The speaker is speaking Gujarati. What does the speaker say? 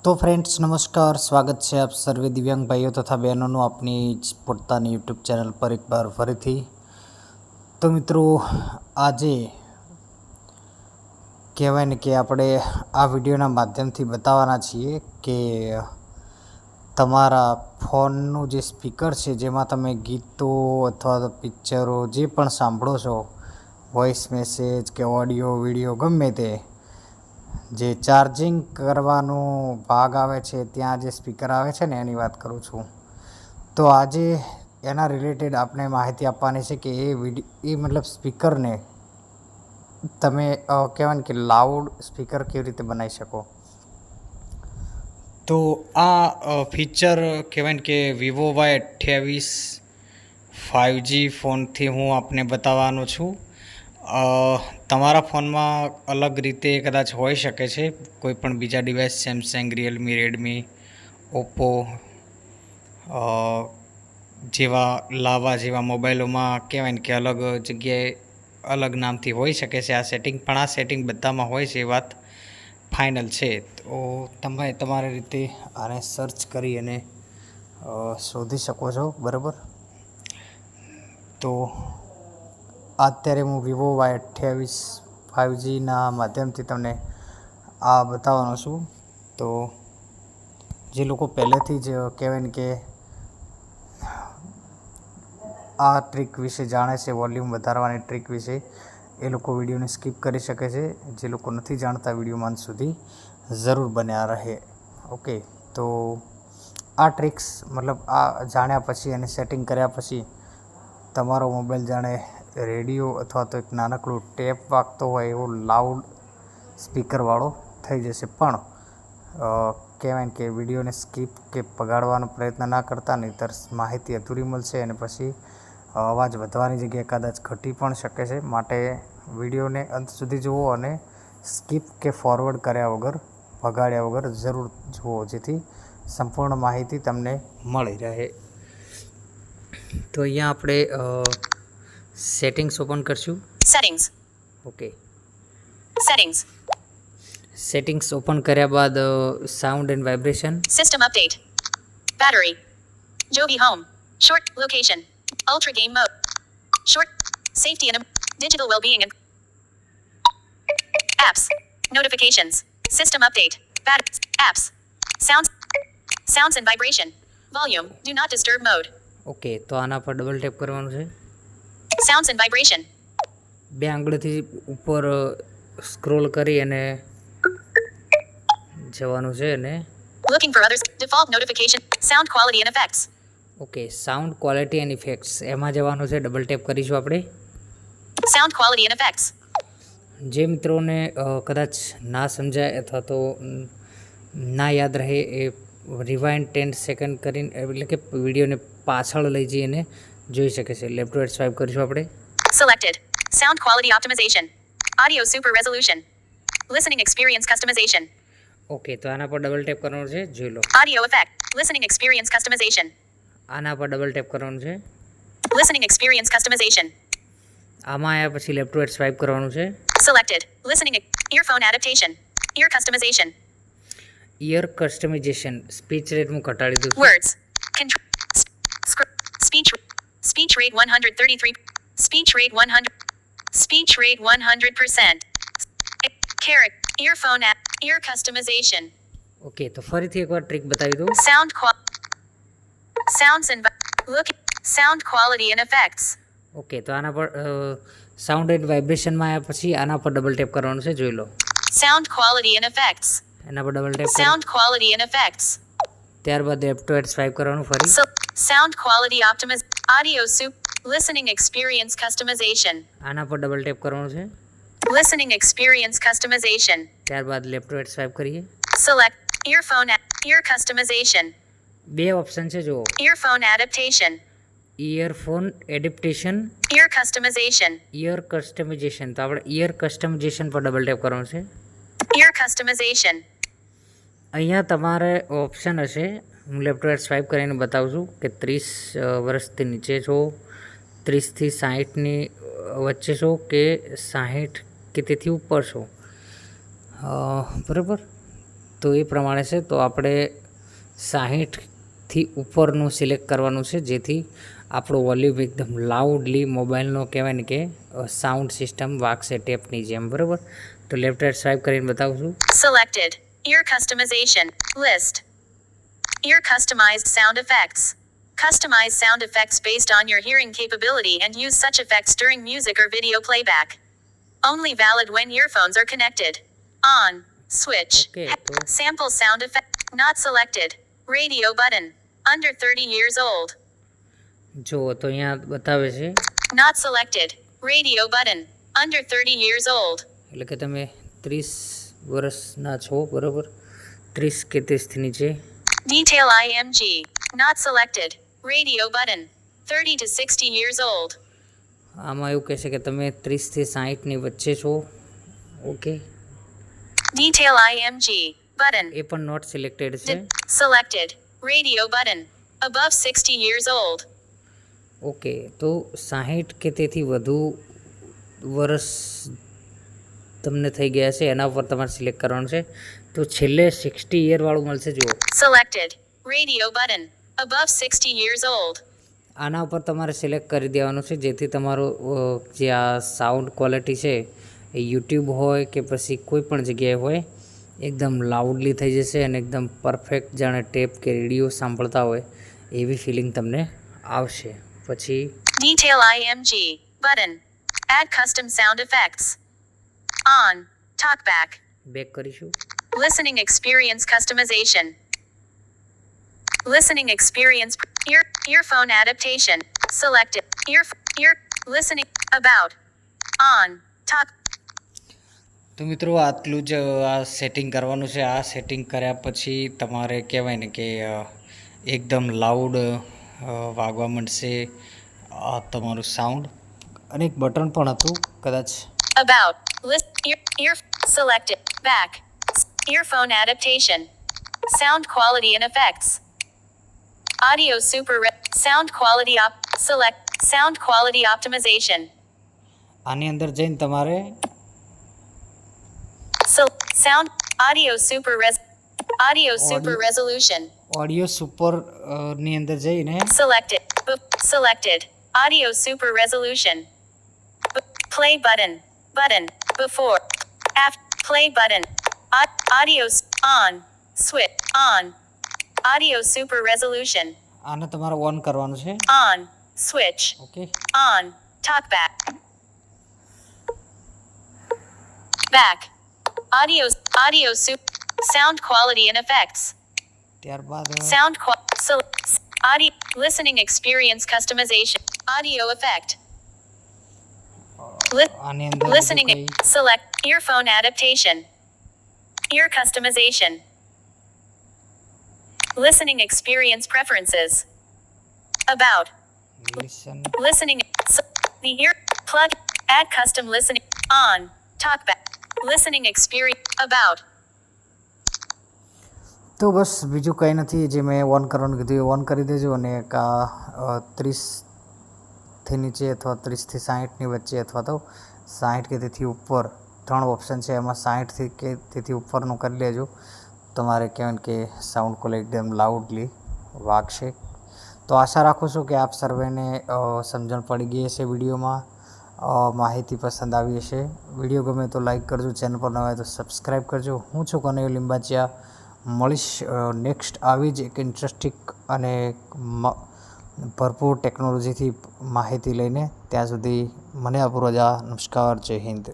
તો ફ્રેન્ડ્સ નમસ્કાર, સ્વાગત છે આપ સર્વે દિવ્યાંગ ભાઈઓ તથા બહેનોનું આપણી જ પોતાની યુટ્યુબ ચેનલ પર એકવાર ફરીથી. તો મિત્રો, આજે કહેવાય ને કે આપણે આ વિડીયોના માધ્યમથી બતાવવાના છીએ કે તમારા ફોનનું જે સ્પીકર છે, જેમાં તમે ગીતો અથવા તો પિક્ચરો જે પણ સાંભળો છો, વોઇસ મેસેજ કે ઓડિયો વિડીયો ગમે તે, જે ચાર્જિંગ કરવાનો ભાગ આવે છે ત્યાં જે સ્પીકર આવે છે ને એની વાત કરું છું. તો આજે એના રિલેટેડ આપણે માહિતી આપવાની છે કે એ મતલબ સ્પીકરને તમે કહેવાય ને કે લાઉડ સ્પીકર કેવી રીતે બનાવી શકો. તો આ ફીચર કહેવાય ને કે વિવો Y28 5G ફોનથી હું આપને બતાવવાનો છું. તમારા ફોનમાં અલગ રીતે કદાચ હોઈ શકે છે, કોઈ પણ બીજા device Samsung, Realme, Redmi, Oppo જેવા લાવા જેવા મોબાઈલોમાં કહેવાય ને કે અલગ જગ્યાએ અલગ નામથી હોઈ શકે છે આ સેટિંગ, પણ આ સેટિંગ બધામાં હોય છે એ વાત ફાઇનલ છે. તો તમે તમારી રીતે આને સર્ચ કરી અને શોધી શકો છો, બરાબર. તો અત્યારે હું વિવો Y28 5Gના માધ્યમથી તમને આ બતાવવાનો છું. તો જે લોકો પહેલેથી જ કહેવાય ને કે આ ટ્રીક વિશે જાણે છે, વોલ્યુમ વધારવાની ટ્રીક વિશે, એ લોકો વિડીયોને સ્કીપ કરી શકે છે. જે લોકો નથી જાણતા, વિડીયોમાં અંત સુધી જરૂર બન્યા રહે. ઓકે, તો આ ટ્રિક્સ મતલબ આ જાણ્યા પછી અને સેટિંગ કર્યા પછી તમારો મોબાઈલ જાણે રેડિયો અથવા તો એક નાનકડું ટેપ વાગતો હોય એવો લાઉડ સ્પીકરવાળો થઈ જશે. પણ કહેવાય કે વિડીયોને સ્કીપ કે બગાડવાનો પ્રયત્ન ના કરતા, નહીંતર માહિતી અધૂરી મળશે અને પછી અવાજ વધવાની જગ્યાએ કદાચ ઘટી પણ શકે છે. માટે વિડીયોને અંત સુધી જુઓ અને સ્કીપ કે ફોરવર્ડ કર્યા વગર, ભગાડ્યા વગર જરૂર જુઓ, જેથી સંપૂર્ણ માહિતી તમને મળી રહે. તો અહીંયા આપણે સેટિંગ્સ ઓપન કરશું. ઓકે, સેટિંગ્સ ઓપન કર્યા બાદ sound and vibration, System update. Battery. Joby Home. Short location. Ultra game mode. Short safety and digital well-being and apps. Notifications. System update. Apps. Sounds and vibration. Volume. Do not disturb mode. Okay. તો આના પર ડબલ ટેપ કરવાનું છે. Sounds and vibration. બે આંગળીથી ઉપર સ્ક્રોલ કરી અને જવાનું છે અને Looking for others. Default notification. Sound quality and effects. Okay, sound quality and effects એમાં જવાનું છે. ડબલ ટેપ કરીશું આપણે. Sound quality and effects. જે મિત્રોને કદાચ ના સમજાય અથવા તો ના યાદ રહે એ રિવાઇન્ડ 10 સેકન્ડ કરીને, એટલે કે વિડીયોને પાછળ લઈ જઈને જોઈ શકે છે. લેફ્ટ ટુ રાઇટ સ્વાઇપ કરીશું આપણે. Selected. Sound quality optimization. Audio super resolution. Listening experience customization. Okay, તો આના પર ડબલ ટેપ કરવાનું છે. જોઈ લો. Audio effect. Listening experience customization. આના પર ડબલ ટેપ કરવાનું છે. Listening experience customization. આમાં આવ્યા પછી લેફ્ટ ટુ રાઇટ સ્વાઇપ કરવાનું છે. Selected. Listening earphone adaptation. Ear customization. Ear customisation. Speech rate હું ઘટાડી દઉં છું. Words. Speech. Speech rate 133. Speech rate 100. Speech rate 100%. Earphone app. Ear customization. Okay, તો ફરીથી એકવાર ટ્રીક બતાવી દઉં. Sounds and sound quality and effects. Okay, તો આના પર સાઉન્ડ એન્ડ વાઇબ્રેશનમાં આવ્યા પછી આના પર ડબલ ટેપ કરવાનું છે. જોઈ લો. Sound quality and effects. એના પર double tap Sound quality and effects. ત્યારબાદ લેફ્ટ ટુ રાઇટ સ્વાઇપ કરવાનું ફરી. Sound quality audio soup. Listening experience customization. આના પર ડબલ ટેપ કરવાનું છે. Listening experience customization. ત્યારબાદ લેફ્ટ ટુ રાઇટ સ્વાઇપ કરીએ. Select earphone ear customization. બે ઓપ્શન છે, જુઓ. Earphone adaptation. Earphone adaptation, Ear customization. Ear customisation. તો આપણે ઇયર કસ્ટમાઇઝેશન પર ડબલ ટેપ કરવાનું છે. Ear customization. અહીંયા તમારે ઓપ્શન હશે, હું લેફ્ટ ટુ રાઇટ સ્વાઇપ કરીને બતાવું છું કે 30 વર્ષથી નીચે છો, 30થી 60ની વચ્ચે છો કે 60 કે તેથી ઉપર છો, બરાબર. તો એ પ્રમાણે છે. તો આપણે 60થી ઉપરનું સિલેક્ટ કરવાનું છે, જેથી આપણો વોલ્યુમ એકદમ લાઉડલી મોબાઈલનો કહેવાય ને કે સાઉન્ડ સિસ્ટમ વાગશે ટેપની જેમ, બરાબર. તો લેફ્ટ રાઈટ સ્વાઇપ કરીને બતાવું છું. Selected. Ear customization. List. Ear customized sound effects. Customize sound effects based on your hearing capability and use such effects during music or video playback. Only valid when earphones are connected. On. Switch. Okay, so- Sample sound effect. Not selected. Radio button. Under 30 years old. જુઓ તો અહીંયા બતાવે છે, Not selected. Radio button. Under 30 years old. એટલે કે તમે 30 વર્ષના છો, બરાબર. 30 કે 30થી નીચે. Detail IMG. Not selected. Radio button. 30 to 60 years old. આમાં એવું કહેશે કે તમે 30થી 60ની વચ્ચે છો. Okay, Detail IMG. Button. એ પણ નોટ સિલેક્ટેડ છે. Selected. Radio button. Above 60 years old. Okay, તો 60 કે તેથી વધુ વર્ષ તમને થઈ ગયા છે, એના ઉપર તમારે સિલેક્ટ કરવાનું છે. તો છેલ્લે 60 યરવાળું મળશે. જુઓ, Selected. Radio button. Above 60 years old. આના ઉપર તમારે સિલેક્ટ કરી દેવાનું છે, જેથી તમારું જે આ સાઉન્ડ ક્વોલિટી છે એ યુટ્યુબ હોય કે પછી કોઈ પણ જગ્યાએ હોય, એકદમ લાઉડલી થઈ જશે અને એકદમ પરફેક્ટ જાણે ટેપ કે રેડિયો સાંભળતા હોય એવી ફિલિંગ તમને આવશે. પછી Detail IMG. Button. Add custom sound effects. On. Talkback. Back કરીશું. Listening experience customization. Listening experience. Earphone adaptation. Selected. Ear. Listening. About. On. Talk. તો મિત્રો આટલું જ આ સેટિંગ કરવાનું છે. આ સેટિંગ કર્યા પછી તમારે કહેવાય ને કે એકદમ લાઉડ વાગવા માંડશે આ તમારું સાઉન્ડ. અને એક બટન પણ હતું કદાચ. About. List. Ear. Selected. Back. Earphone adaptation. Sound quality and effects. Audio super. Sound quality select. Sound quality optimization. આની અંદર જઈને તમારે Sound. Audio super resolution. Audio super ની અંદર જઈને Selected. Selected. Audio super resolution. Play button. Button. Before. After. Play button. Audio on. Switch. On. Audio super resolution. આને તમારે ઓન કરવાનું છે. On. Switch. Okay, On. Talkback. Back. Audio sound quality and effects. ત્યારબાદ Sound audio listening experience customization. Audio effect. આની અંદર Listening. Select earphone adaptation. Ear customization. Listening experience preferences. About. Listen Listening. The ear plug. Add custom listening. On. Talkback. Listening experience. About. તો બસ બીજું કંઈ નથી. જે મેં ઓન કરવાનું કીધું એ ઓન કરી દેજો. અને એક 30થી નીચે અથવા 30થી 60ની વચ્ચે અથવા તો 60 કે તેથી ઉપર 3 ઓપ્શન છે, એમાં 60 કે તેથી ઉપરનું કરી લેજો. તમારે કહેવાય કે સાઉન્ડ ક્વોલિટી એકદમ લાઉડલી વાગશે. તો આશા રાખું છું કે આપ સર્વેને સમજણ પડી ગઈ હશે. વિડીયોમાં માહિતી પસંદ આવી હશે. વિડીયો ગમે તો લાઈક કરજો, ચેનલ પર નવા હોય તો સબસ્ક્રાઈબ કરજો. હું છું કનૈયો લીંબાચિયા. મળીશ નેક્સ્ટ આવી જ એક ઇન્ટરેસ્ટિંગ અને ભરપૂર ટેકનોલોજીથી માહિતી લઈને. ત્યાં સુધી મને આપો રજા. નમસ્કાર. જય હિન્દ.